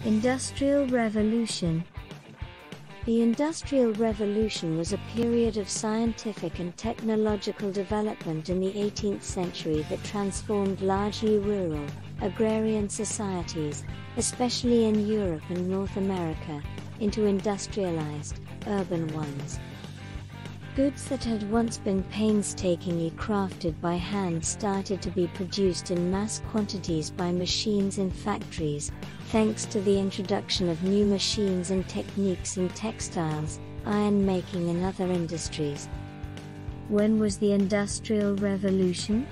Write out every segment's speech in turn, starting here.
Industrial Revolution. The Industrial Revolution was a period of scientific and technological development in the 18th century that transformed largely rural, agrarian societies, especially in Europe and North America, into industrialized, urban ones. Goods that had once been painstakingly crafted by hand started to be produced in mass quantities by machines in factories, thanks to the introduction of new machines and techniques in textiles, iron making and other industries. When was the Industrial Revolution?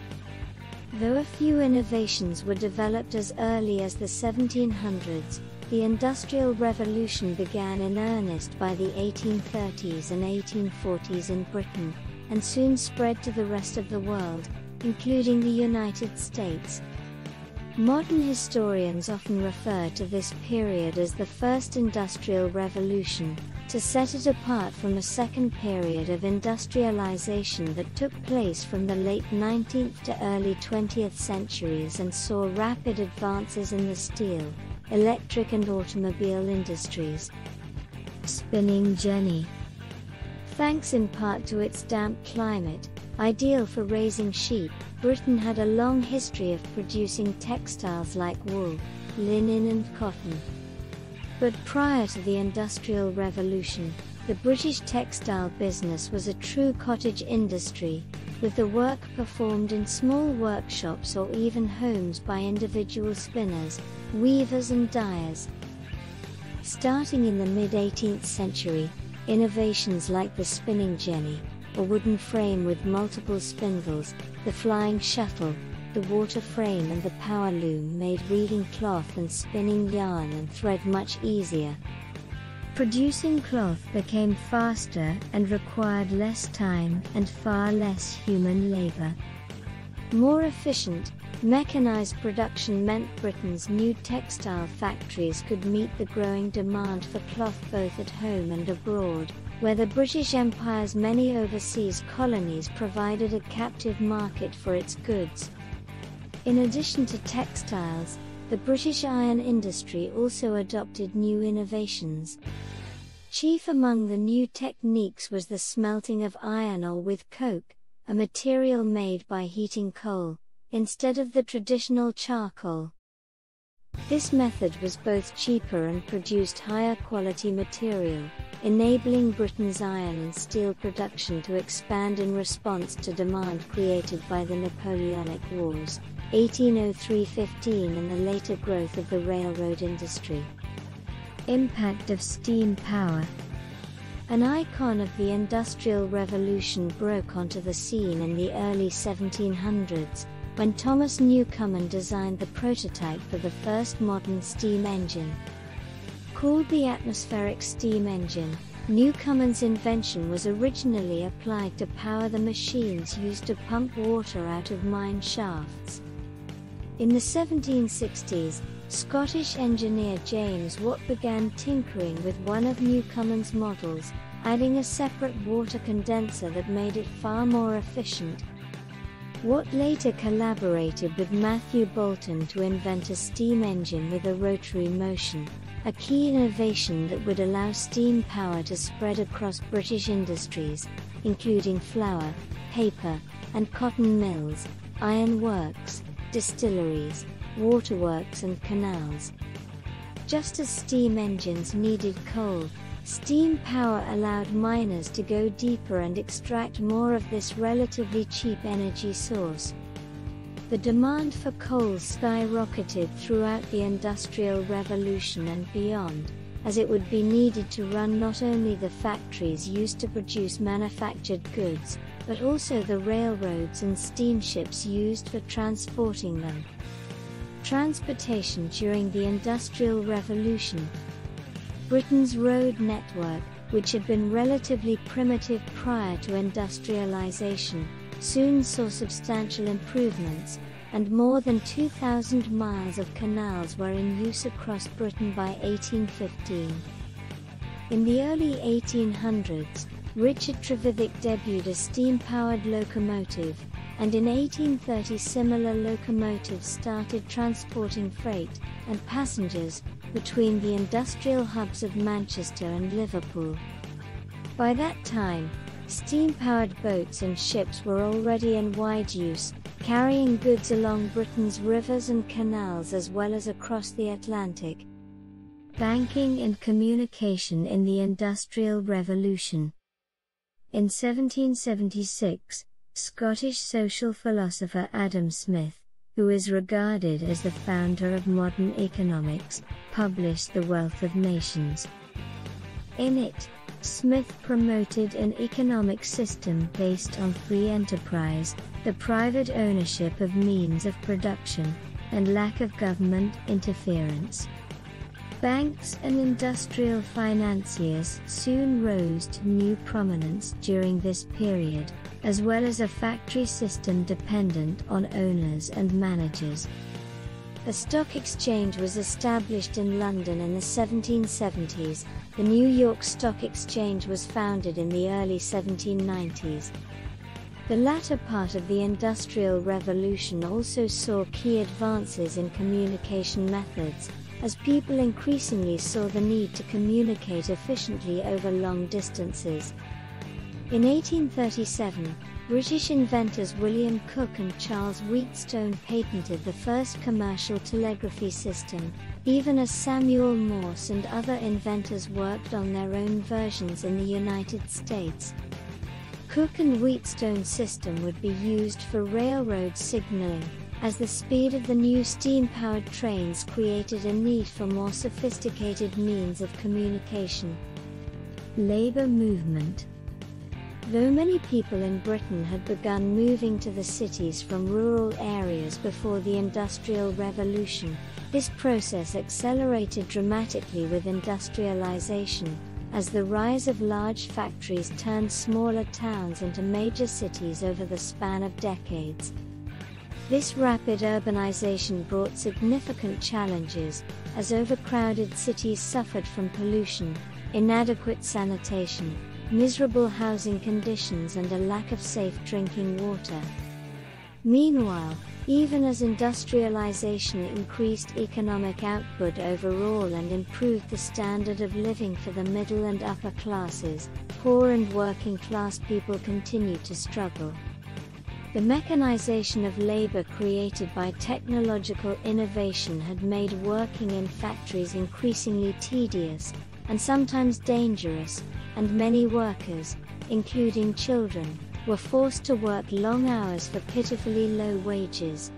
Though a few innovations were developed as early as the 1700s, the Industrial Revolution began in earnest by the 1830s and 1840s in Britain, and soon spread to the rest of the world, including the United States. Modern historians often refer to this period as the First Industrial Revolution, to set it apart from a second period of industrialization that took place from the late 19th to early 20th centuries and saw rapid advances in the steel, electric and automobile industries. Spinning jenny. Thanks in part to its damp climate, ideal for raising sheep, Britain had a long history of producing textiles like wool, linen and cotton. But prior to the Industrial Revolution, the British textile business was a true cottage industry, with the work performed in small workshops or even homes by individual spinners, weavers and dyers. Starting in the mid-18th century, innovations like the spinning jenny, a wooden frame with multiple spindles, the flying shuttle, the water frame and the power loom made weaving cloth and spinning yarn and thread much easier. Producing cloth became faster and required less time and far less human labor. More efficient, mechanized production meant Britain's new textile factories could meet the growing demand for cloth both at home and abroad, where the British Empire's many overseas colonies provided a captive market for its goods. In addition to textiles, the British iron industry also adopted new innovations. Chief among the new techniques was the smelting of iron ore with coke, a material made by heating coal, instead of the traditional charcoal. This method was both cheaper and produced higher quality material, enabling Britain's iron and steel production to expand in response to demand created by the Napoleonic Wars, 1803–15 and the later growth of the railroad industry. Impact of steam power. An icon of the Industrial Revolution broke onto the scene in the early 1700s, when Thomas Newcomen designed the prototype for the first modern steam engine. Called the atmospheric steam engine, Newcomen's invention was originally applied to power the machines used to pump water out of mine shafts. In the 1760s, Scottish engineer James Watt began tinkering with one of Newcomen's models, adding a separate water condenser that made it far more efficient. Watt later collaborated with Matthew Boulton to invent a steam engine with a rotary motion, a key innovation that would allow steam power to spread across British industries, including flour, paper, and cotton mills, iron works, distilleries, waterworks and canals. Just as steam engines needed coal, steam power allowed miners to go deeper and extract more of this relatively cheap energy source. The demand for coal skyrocketed throughout the Industrial Revolution and beyond, as it would be needed to run not only the factories used to produce manufactured goods, but also the railroads and steamships used for transporting them. Transportation during the Industrial Revolution. Britain's road network, which had been relatively primitive prior to industrialization, soon saw substantial improvements, and more than 2,000 miles of canals were in use across Britain by 1815. In the early 1800s, Richard Trevithick debuted a steam-powered locomotive, and in 1830 similar locomotives started transporting freight and passengers, between the industrial hubs of Manchester and Liverpool. By that time, steam-powered boats and ships were already in wide use, carrying goods along Britain's rivers and canals as well as across the Atlantic. Banking and communication in the Industrial Revolution. In 1776, Scottish social philosopher Adam Smith, who is regarded as the founder of modern economics, published The Wealth of Nations. In it, Smith promoted an economic system based on free enterprise, the private ownership of means of production, and lack of government interference. Banks and industrial financiers soon rose to new prominence during this period, as well as a factory system dependent on owners and managers. A stock exchange was established in London in the 1770s. The New York Stock Exchange was founded in the early 1790s. The latter part of the Industrial Revolution also saw key advances in communication methods, as people increasingly saw the need to communicate efficiently over long distances. In 1837, British inventors William Cooke and Charles Wheatstone patented the first commercial telegraphy system, even as Samuel Morse and other inventors worked on their own versions in the United States. Cooke and Wheatstone's system would be used for railroad signaling, as the speed of the new steam-powered trains created a need for more sophisticated means of communication. Labor movement. Though many people in Britain had begun moving to the cities from rural areas before the Industrial Revolution, this process accelerated dramatically with industrialization, as the rise of large factories turned smaller towns into major cities over the span of decades. This rapid urbanization brought significant challenges, as overcrowded cities suffered from pollution, inadequate sanitation, miserable housing conditions and a lack of safe drinking water. Meanwhile, even as industrialization increased economic output overall and improved the standard of living for the middle and upper classes, poor and working class people continued to struggle. The mechanization of labor created by technological innovation had made working in factories increasingly tedious, and sometimes dangerous, and many workers, including children, were forced to work long hours for pitifully low wages.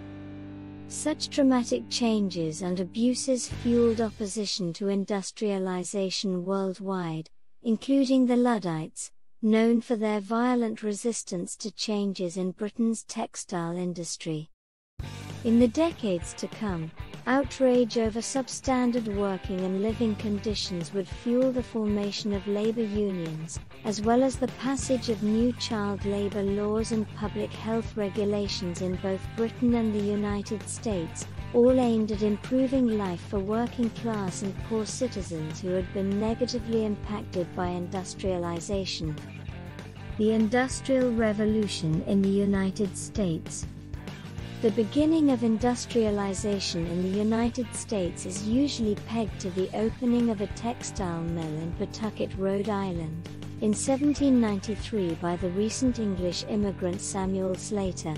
Such dramatic changes and abuses fueled opposition to industrialization worldwide, including the Luddites, known for their violent resistance to changes in Britain's textile industry. In the decades to come, outrage over substandard working and living conditions would fuel the formation of labor unions, as well as the passage of new child labor laws and public health regulations in both Britain and the United States, all aimed at improving life for working class and poor citizens who had been negatively impacted by industrialization. The Industrial Revolution in the United States. The beginning of industrialization in the United States is usually pegged to the opening of a textile mill in Pawtucket, Rhode Island, in 1793 by the recent English immigrant Samuel Slater.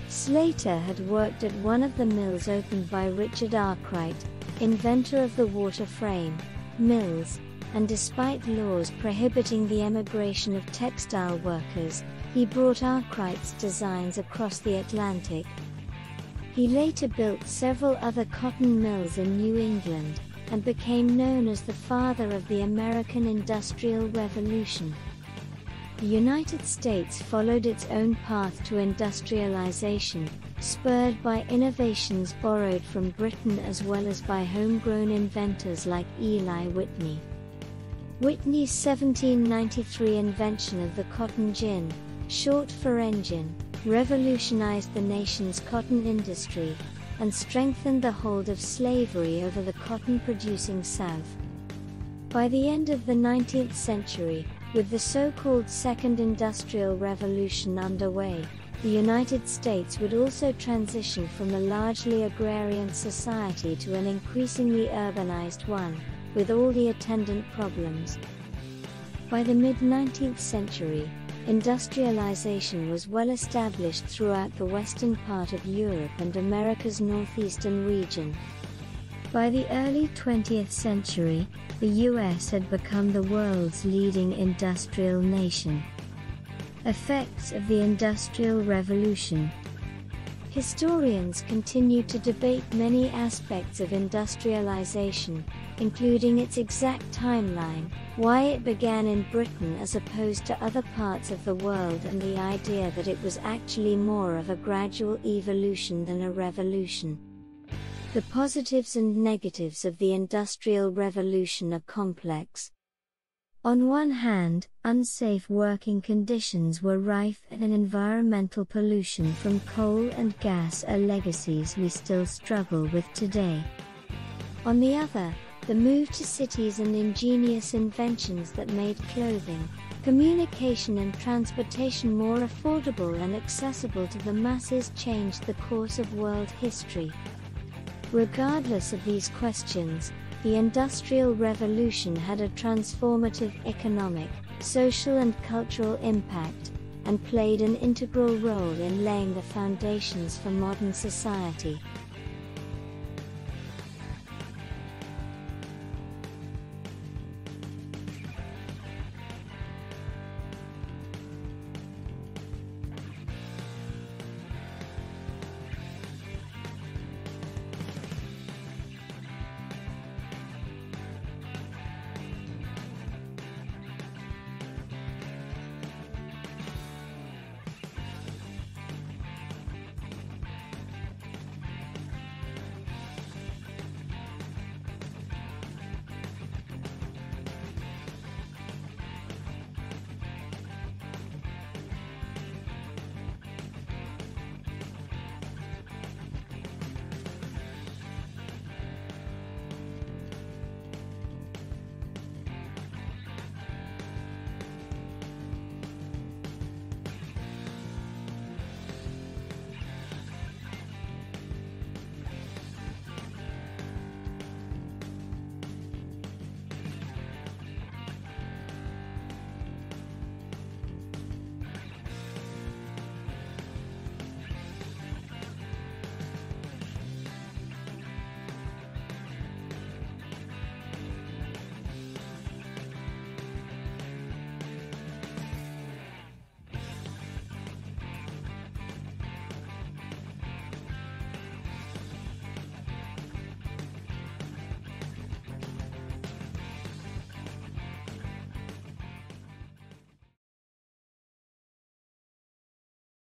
Slater had worked at one of the mills opened by Richard Arkwright, inventor of the water frame mills, and despite laws prohibiting the emigration of textile workers, he brought Arkwright's designs across the Atlantic. He later built several other cotton mills in New England, and became known as the father of the American Industrial Revolution. The United States followed its own path to industrialization, spurred by innovations borrowed from Britain as well as by homegrown inventors like Eli Whitney. Whitney's 1793 invention of the cotton gin, short for engine, revolutionized the nation's cotton industry, and strengthened the hold of slavery over the cotton-producing South. By the end of the 19th century, with the so-called Second Industrial Revolution underway, the United States would also transition from a largely agrarian society to an increasingly urbanized one, with all the attendant problems. By the mid-19th century, industrialization was well established throughout the western part of Europe and America's northeastern region. By the early 20th century, the US had become the world's leading industrial nation. Effects of the Industrial Revolution. Historians continue to debate many aspects of industrialization, including its exact timeline, why it began in Britain as opposed to other parts of the world, and the idea that it was actually more of a gradual evolution than a revolution. The positives and negatives of the Industrial Revolution are complex. On one hand, unsafe working conditions were rife and environmental pollution from coal and gas are legacies we still struggle with today. On the other, the move to cities and ingenious inventions that made clothing, communication and transportation more affordable and accessible to the masses changed the course of world history. Regardless of these questions, the Industrial Revolution had a transformative economic, social and cultural impact, and played an integral role in laying the foundations for modern society.